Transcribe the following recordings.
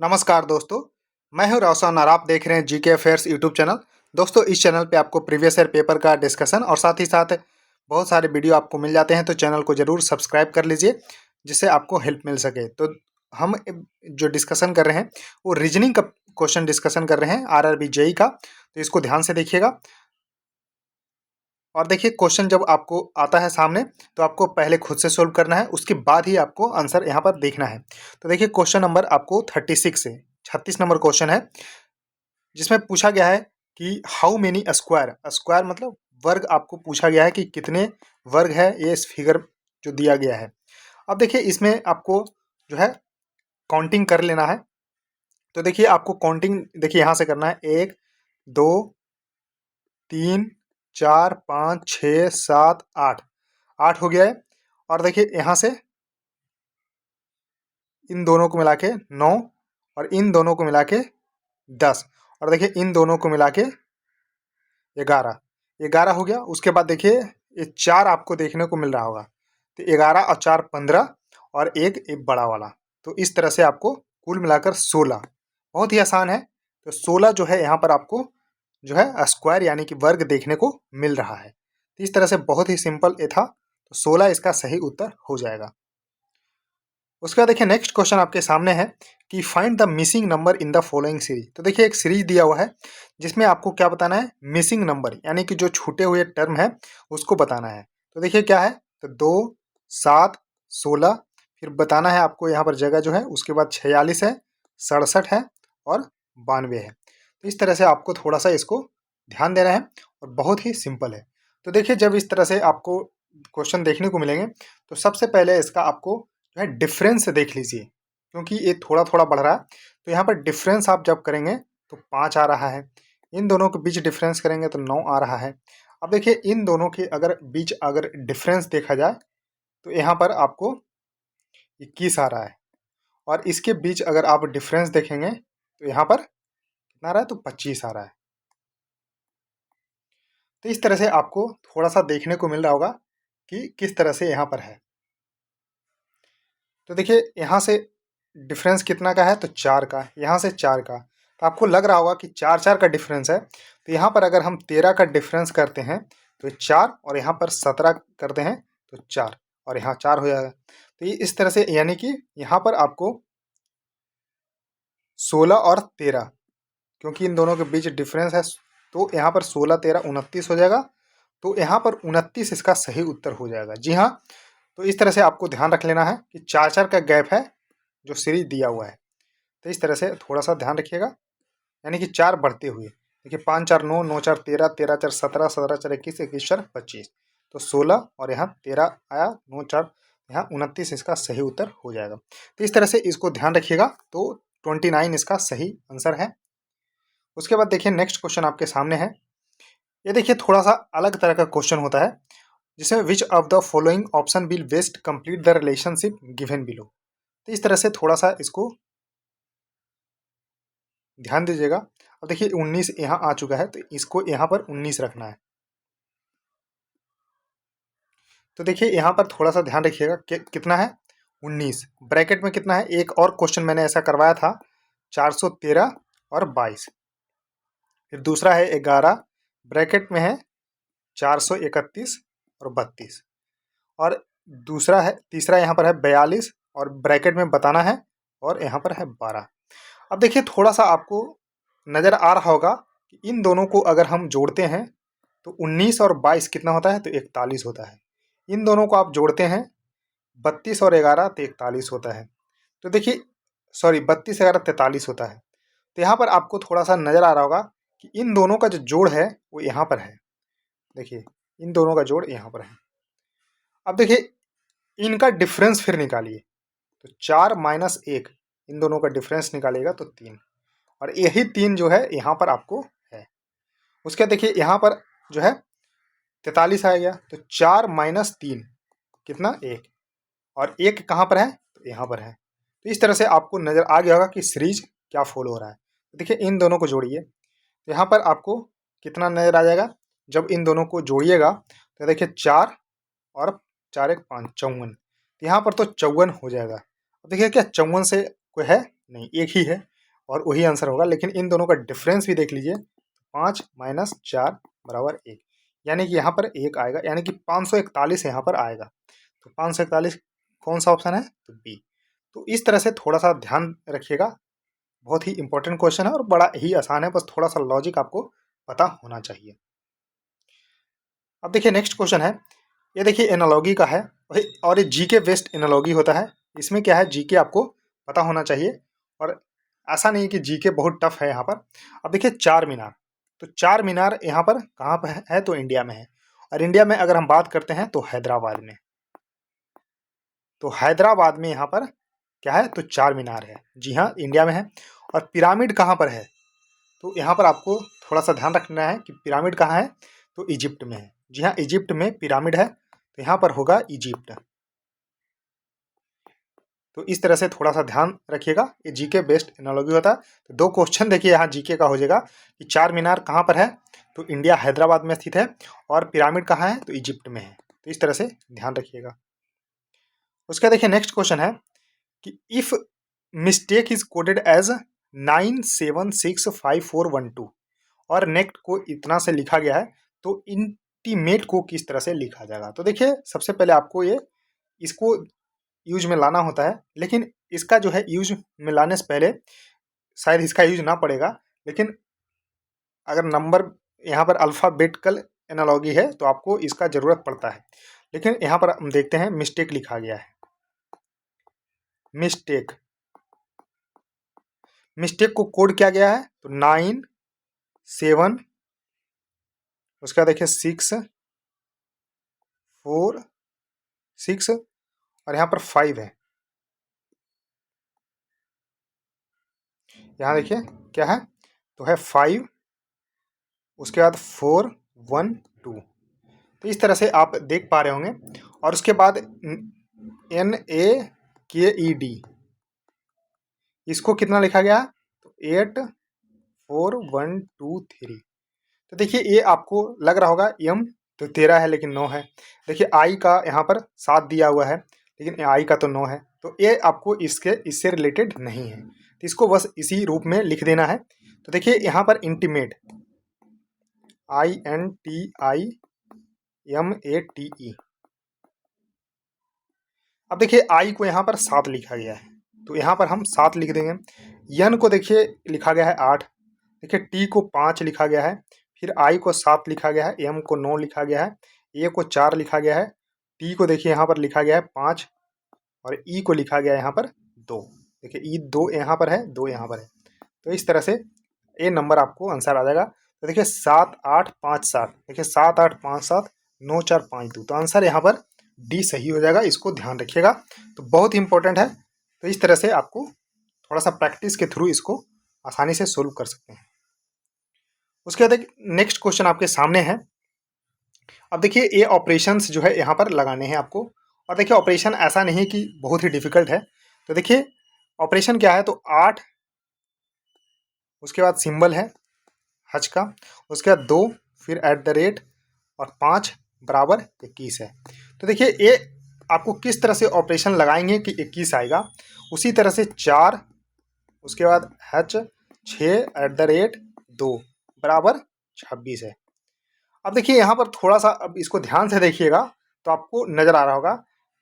नमस्कार दोस्तों, मैं हूं रोशन और आप देख रहे हैं जीके अफेयर्स यूट्यूब चैनल। दोस्तों, इस चैनल पे आपको प्रीवियस ईयर पेपर का डिस्कशन और साथ ही साथ बहुत सारे वीडियो आपको मिल जाते हैं, तो चैनल को ज़रूर सब्सक्राइब कर लीजिए जिससे आपको हेल्प मिल सके। तो हम जो डिस्कशन कर रहे हैं वो रीजनिंग का क्वेश्चन डिस्कशन कर रहे हैं आरआरबी जेई का, तो इसको ध्यान से देखिएगा। और देखिए, क्वेश्चन जब आपको आता है सामने तो आपको पहले खुद से सोल्व करना है, उसके बाद ही आपको आंसर यहाँ पर देखना है। तो देखिए, क्वेश्चन नंबर आपको 36 है, 36 नंबर क्वेश्चन है, जिसमें पूछा गया है कि हाउ मेनी स्क्वायर, स्क्वायर मतलब वर्ग, आपको पूछा गया है कि कितने वर्ग है ये इस फिगर जो दिया गया है। अब देखिए, इसमें आपको जो है काउंटिंग कर लेना है। तो देखिए, आपको काउंटिंग देखिए यहाँ से करना है, 1 2 3 4 5 6 7 8, 8 हो गया है। और देखिए यहाँ से इन दोनों को मिला के 9 और इन दोनों को मिला के 10 और देखिए इन दोनों को मिला के 11, 11 हो गया। उसके बाद देखिए ये 4 आपको देखने को मिल रहा होगा, तो 11 और 4 15 और एक बड़ा वाला, तो इस तरह से आपको कुल मिलाकर 16, बहुत ही आसान है। तो 16 जो है यहाँ पर आपको जो है स्क्वायर यानी कि वर्ग देखने को मिल रहा है। तो इस तरह से बहुत ही सिंपल ये था, तो 16 इसका सही उत्तर हो जाएगा। उसके बाद देखिए, नेक्स्ट क्वेश्चन आपके सामने है कि find the missing number in the following series. तो देखिए, एक सीरीज दिया हुआ है जिसमें आपको क्या बताना है, मिसिंग नंबर यानी कि जो छूटे हुए टर्म है उसको बताना है। तो देखिए क्या है, तो 2 7 16, फिर बताना है आपको यहाँ पर जगह जो है, उसके बाद 46 है, 67 है और 92 है। तो इस तरह से आपको थोड़ा सा इसको ध्यान देना है और बहुत ही सिंपल है। तो देखिए, जब इस तरह से आपको क्वेश्चन देखने को मिलेंगे तो सबसे पहले इसका आपको जो है डिफरेंस देख लीजिए, क्योंकि ये थोड़ा थोड़ा बढ़ रहा है। तो यहाँ पर डिफरेंस आप जब करेंगे तो 5 आ रहा है, इन दोनों के बीच डिफरेंस करेंगे तो 9 आ रहा है। अब देखिए, इन दोनों के अगर बीच अगर डिफरेंस देखा जाए तो यहाँ पर आपको 21 आ रहा है, और इसके बीच अगर आप डिफरेंस देखेंगे तो यहाँ पर कितना आ रहा है, तो 25 आ रहा है। तो इस तरह से आपको थोड़ा सा देखने को मिल रहा होगा कि किस तरह से यहाँ पर है। तो देखिए, यहाँ से डिफरेंस कितना का है, तो 4 का, यहाँ से 4 का, तो आपको लग रहा होगा कि 4 4 का डिफरेंस है। तो यहाँ पर अगर हम 13 का डिफरेंस करते हैं तो 4, और यहाँ पर 17 करते हैं तो 4, और यहाँ 4 हो जाएगा। तो ये इस तरह से, यानी कि यहाँ पर आपको 16 और 13, क्योंकि इन दोनों के बीच डिफरेंस है, तो यहाँ पर 16 13 29 हो जाएगा। तो यहाँ पर 29 इसका सही उत्तर हो जाएगा। जी हाँ, तो इस तरह से आपको ध्यान रख लेना है कि 4 4 का गैप है जो सीरीज दिया हुआ है। तो इस तरह से थोड़ा सा ध्यान रखिएगा, यानी कि 4 बढ़ते हुए, देखिए 5 4 9, 9 4 13, 13 4 17, 17 4 21, 21 4 25, तो 16 और यहाँ 13 आया, 9 4 यहाँ 29 इसका सही उत्तर हो जाएगा। तो इस तरह से इसको ध्यान रखिएगा, तो 29 इसका सही आंसर है। उसके बाद देखिए, नेक्स्ट क्वेश्चन आपके सामने है। ये देखिए, थोड़ा सा अलग तरह का क्वेश्चन होता है, जिसमें which of the following option will best complete the relationship given below. तो इस तरह से थोड़ा सा इसको ध्यान दीजिएगा। अब देखिए, 19 यहाँ आ चुका है, तो इसको यहाँ पर 19 रखना है। तो देखिए, यहाँ पर थोड़ा सा ध्यान रखिएगा कि कितना है, 19 ब्रैकेट में कितना है। एक और क्वेश्चन मैंने ऐसा करवाया था, 413 और 22, फिर दूसरा है 11 ब्रैकेट में है 431 और 32, और दूसरा है, तीसरा यहाँ पर है 42 और ब्रैकेट में बताना है, और यहाँ पर है 12। अब देखिए, थोड़ा सा आपको नज़र आ रहा होगा कि इन दोनों को अगर हम जोड़ते हैं तो 19 और 22 कितना होता है, तो 41 होता है। इन दोनों को आप जोड़ते हैं 32 और 11 तो 41 होता है। तो देखिए, सॉरी, 32 11 43 होता है। तो यहाँ पर आपको थोड़ा सा नज़र आ रहा होगा कि इन दोनों का जो जोड़ है वो यहाँ पर है। देखिए, इन दोनों का जोड़ यहाँ पर है। अब देखिए, इनका डिफरेंस फिर निकालिए, तो 4 माइनस 1, इन दोनों का डिफरेंस निकालिएगा तो 3, और यही 3 जो है यहाँ पर आपको है। उसके देखिए, यहाँ पर जो है 43 आ गया, तो 4 माइनस 3 कितना, 1, और 1 कहाँ पर है, तो यहाँ पर है। तो इस तरह से आपको नज़र आ गया होगा कि सीरीज क्या फॉलो हो रहा है। तो देखिए, इन दोनों को जोड़िए, तो यहाँ पर आपको कितना नज़र आ जाएगा, जब इन दोनों को जोड़िएगा तो देखिए 4 और 4 1 5 54, यहाँ पर तो 54 हो जाएगा। अब देखिए, क्या 54 से कोई है नहीं, एक ही है, और वही आंसर होगा। लेकिन इन दोनों का डिफरेंस भी देख लीजिए, 5 - 4 बराबर 1, यानी कि यहाँ पर 1 आएगा, यानी कि 541 यहाँ पर आएगा। तो 541 कौन सा ऑप्शन है? तो बी। तो इस तरह से थोड़ा सा ध्यान रखिएगा, बहुत ही इंपॉर्टेंट क्वेश्चन है और बड़ा ही आसान है, बस थोड़ा सा लॉजिक आपको पता होना चाहिए। अब देखिए नेक्स्ट क्वेश्चन है, ये देखिए एनालॉगी का है और ये जीके बेस्ड एनालॉगी होता है। इसमें क्या है, जीके आपको पता होना चाहिए और ऐसा नहीं कि जीके बहुत टफ है यहाँ पर। अब देखिए चार मीनार, तो चार मीनार यहाँ पर कहाँ पर है? तो इंडिया में है। और इंडिया में अगर हम बात करते हैं तो हैदराबाद में। तो हैदराबाद में यहाँ पर क्या है? तो चार मीनार है। जी हाँ, इंडिया में है। और पिरामिड कहाँ पर है? तो यहाँ पर आपको थोड़ा सा ध्यान रखना है कि पिरामिड कहाँ है? तो इजिप्ट में है। जी हाँ, इजिप्ट में पिरामिड है, तो यहाँ पर होगा इजिप्ट। तो इस तरह से थोड़ा सा ध्यान रखिएगा, ये जीके बेस्ड एनालॉजी होता है। तो दो क्वेश्चन देखिए यहाँ जीके का हो जाएगा कि चार मीनार कहाँ पर है? तो इंडिया हैदराबाद में स्थित है। और पिरामिड कहाँ है? तो इजिप्ट में है। तो इस तरह से ध्यान रखिएगा। उसका देखिए नेक्स्ट क्वेश्चन है कि if mistake is coded as 976541 और नेक्स्ट को इतना से लिखा गया है, तो इंटीमेट को किस तरह से लिखा जाएगा? तो देखिए सबसे पहले आपको ये इसको यूज में लाना होता है, लेकिन इसका जो है यूज में लाने से पहले शायद इसका यूज ना पड़ेगा, लेकिन अगर नंबर यहाँ पर अल्फ़ाबेटिकल एनालॉगी है तो आपको इसका ज़रूरत पड़ता है। लेकिन यहाँ पर हम देखते हैं मिस्टेक लिखा गया है। मिस्टेक को कोड किया गया है तो 9 7, उसका देखिए 6 4 6 और यहाँ पर 5 है। यहाँ देखिए क्या है? तो है 5, उसके बाद 4 1 2। तो इस तरह से आप देख पा रहे होंगे। और उसके बाद NAKED, इसको कितना लिखा गया? तो 8 4 1 2 3। तो देखिए ये आपको लग रहा होगा M तो 13 है लेकिन 9 है। देखिए I का यहाँ पर 7 दिया हुआ है, लेकिन I का तो 9 है। तो ये आपको इससे रिलेटेड नहीं है, तो इसको बस इसी रूप में लिख देना है। तो देखिए यहाँ पर इंटीमेट INTIMATE। अब देखिए I को यहाँ पर 7 लिखा गया है, तो यहाँ पर हम 7 लिख देंगे। N को देखिए लिखा गया है 8, देखिए T को 5 लिखा गया है, फिर I को 7 लिखा गया है, M को 9 लिखा गया है, A को 4 लिखा गया है, T को देखिए यहाँ पर लिखा गया है 5 और E को लिखा गया है यहाँ पर 2। देखिए E 2 यहाँ पर है, 2 यहाँ पर है। तो इस तरह से ये नंबर आपको आंसर आ जाएगा। तो देखिए 7 8 5 7, देखिए 7 8 5 7 9 4 5 2, तो आंसर यहाँ पर डी सही हो जाएगा। इसको ध्यान रखिएगा, तो बहुत ही इंपॉर्टेंट है। तो इस तरह से आपको थोड़ा सा प्रैक्टिस के थ्रू इसको आसानी से सोल्व कर सकते हैं। उसके बाद नेक्स्ट क्वेश्चन आपके सामने है। अब देखिए ये ऑपरेशंस जो है यहाँ पर लगाने हैं आपको। और देखिए ऑपरेशन ऐसा नहीं कि बहुत ही डिफिकल्ट है। तो देखिए ऑपरेशन क्या है? तो 8, उसके बाद सिंबल है हज का, उसके बाद 2, फिर @ और 5 बराबर 21 है। तो देखिए ये आपको किस तरह से ऑपरेशन लगाएंगे कि 21 आएगा, उसी तरह से 4, उसके बाद h 6 @ 2 बराबर 26 है। अब देखिए यहाँ पर थोड़ा सा अब इसको ध्यान से देखिएगा तो आपको नज़र आ रहा होगा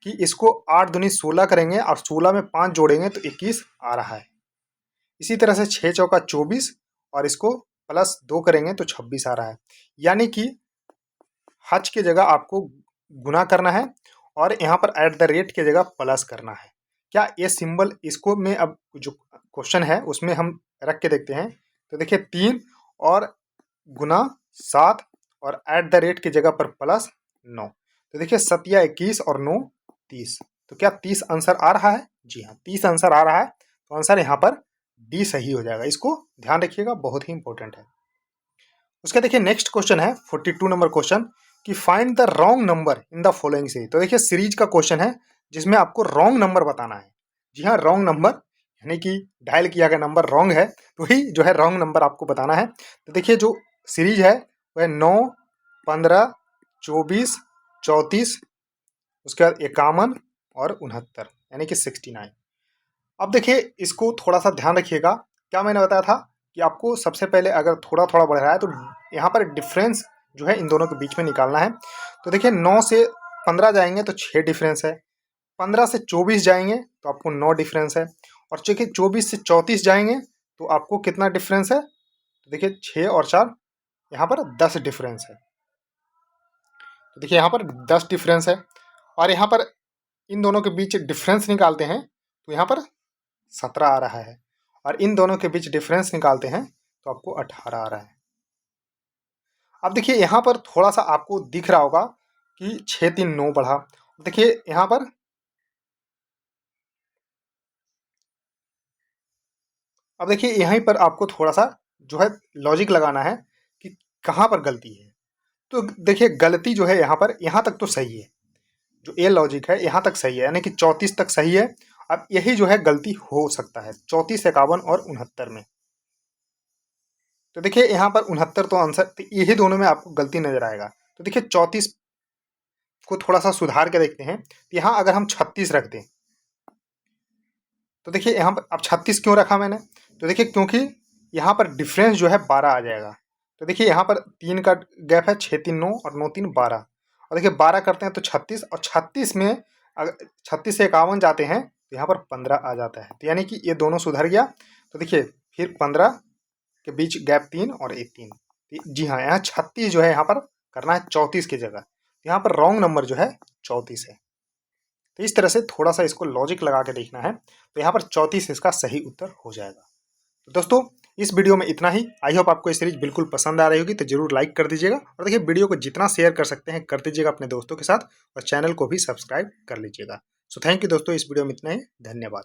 कि इसको 8 दूनी 16 करेंगे और 16 में 5 जोड़ेंगे तो 21 आ रहा है। इसी तरह से 6 चौका 24 और इसको +2 करेंगे तो 26 आ रहा है। यानी कि हज की जगह आपको गुना करना है और यहाँ पर @ की जगह प्लस करना है। क्या ये सिंबल इसको में अब जो क्वेश्चन है उसमें हम रख के देखते हैं। तो देखिए 3 और गुना 7 और @ की जगह पर +9। तो देखिए 7 या 21 और 9 30। तो क्या 30 आंसर आ रहा है? जी हाँ, 30 आंसर आ रहा है। तो आंसर यहाँ पर डी सही हो जाएगा। इसको ध्यान रखिएगा, बहुत ही इंपॉर्टेंट है। उसका देखिए नेक्स्ट क्वेश्चन है 42 नंबर क्वेश्चन कि find the wrong number in the following series. तो देखिए सीरीज का क्वेश्चन है जिसमें आपको रॉन्ग नंबर बताना है। जी हाँ, रॉन्ग नंबर यानी कि डायल किया गया नंबर रॉन्ग है, तो ही जो है रॉन्ग नंबर आपको बताना है। तो देखिए जो सीरीज है वह 9 15 24 34, उसके बाद 51 और 69 यानी कि 69। अब देखिए इसको थोड़ा सा ध्यान रखिएगा क्या मैंने बताया था कि आपको सबसे पहले अगर थोड़ा थोड़ा बढ़ रहा है तो यहाँ पर डिफरेंस जो है इन दोनों के बीच में निकालना है। तो देखिए 9 से 15 जाएंगे तो 6 डिफरेंस है, 15 से 24 जाएंगे तो आपको 9 डिफरेंस है, और चूंकि 24 से 34 जाएंगे तो आपको कितना डिफरेंस है, तो देखिए 6 और 4 यहाँ पर 10 डिफरेंस है। तो देखिए यहाँ पर 10 डिफरेंस है, और यहाँ पर इन दोनों के बीच डिफरेंस निकालते हैं तो यहाँ पर 17 आ रहा है, और इन दोनों के बीच डिफरेंस निकालते हैं तो आपको 18 आ रहा है। अब देखिए यहाँ पर थोड़ा सा आपको दिख रहा होगा कि 6 3 9 बढ़ा। देखिए यहाँ पर अब देखिए यहीं पर आपको थोड़ा सा जो है लॉजिक लगाना है कि कहाँ पर गलती है। तो देखिए गलती जो है यहाँ पर, यहाँ तक तो सही है, जो ये लॉजिक है यहाँ तक सही है, यानी कि 34 तक सही है। अब यही जो है गलती हो सकता है 34, 51 और 69 में। तो देखिए यहाँ पर 69 तो आंसर, तो यही दोनों में आपको गलती नजर आएगा। तो देखिए 34 को थोड़ा सा सुधार के देखते हैं, तो यहाँ अगर हम 36 रख दें तो देखिए यहाँ पर, अब 36 क्यों रखा मैंने, तो देखिए क्योंकि यहाँ पर डिफरेंस जो है 12 आ जाएगा। तो देखिए यहाँ पर 3 का गैप है, 6 3 9 और 9 3 12, और देखिए 12 करते हैं तो 36, और 36 में अगर 36 से 51 जाते हैं तो यहाँ पर 15 आ जाता है, तो यानी कि ये दोनों सुधर गया। तो देखिए फिर 15 के बीच गैप 3 और एक 3, जी हाँ यहाँ 36 जो है यहाँ पर करना है 34 की जगह, तो यहाँ पर रॉन्ग नंबर जो है 34 है। तो इस तरह से थोड़ा सा इसको लॉजिक लगा के देखना है, तो यहाँ पर 34 इसका सही उत्तर हो जाएगा। तो दोस्तों इस वीडियो में इतना ही। आई होप आपको ये सीरीज बिल्कुल पसंद आ रही होगी, तो जरूर लाइक कर दीजिएगा, और देखिए वीडियो को जितना शेयर कर सकते हैं कर दीजिएगा अपने दोस्तों के साथ, और चैनल को भी सब्सक्राइब कर लीजिएगा। सो थैंक यू दोस्तों, इस वीडियो में इतना ही, धन्यवाद।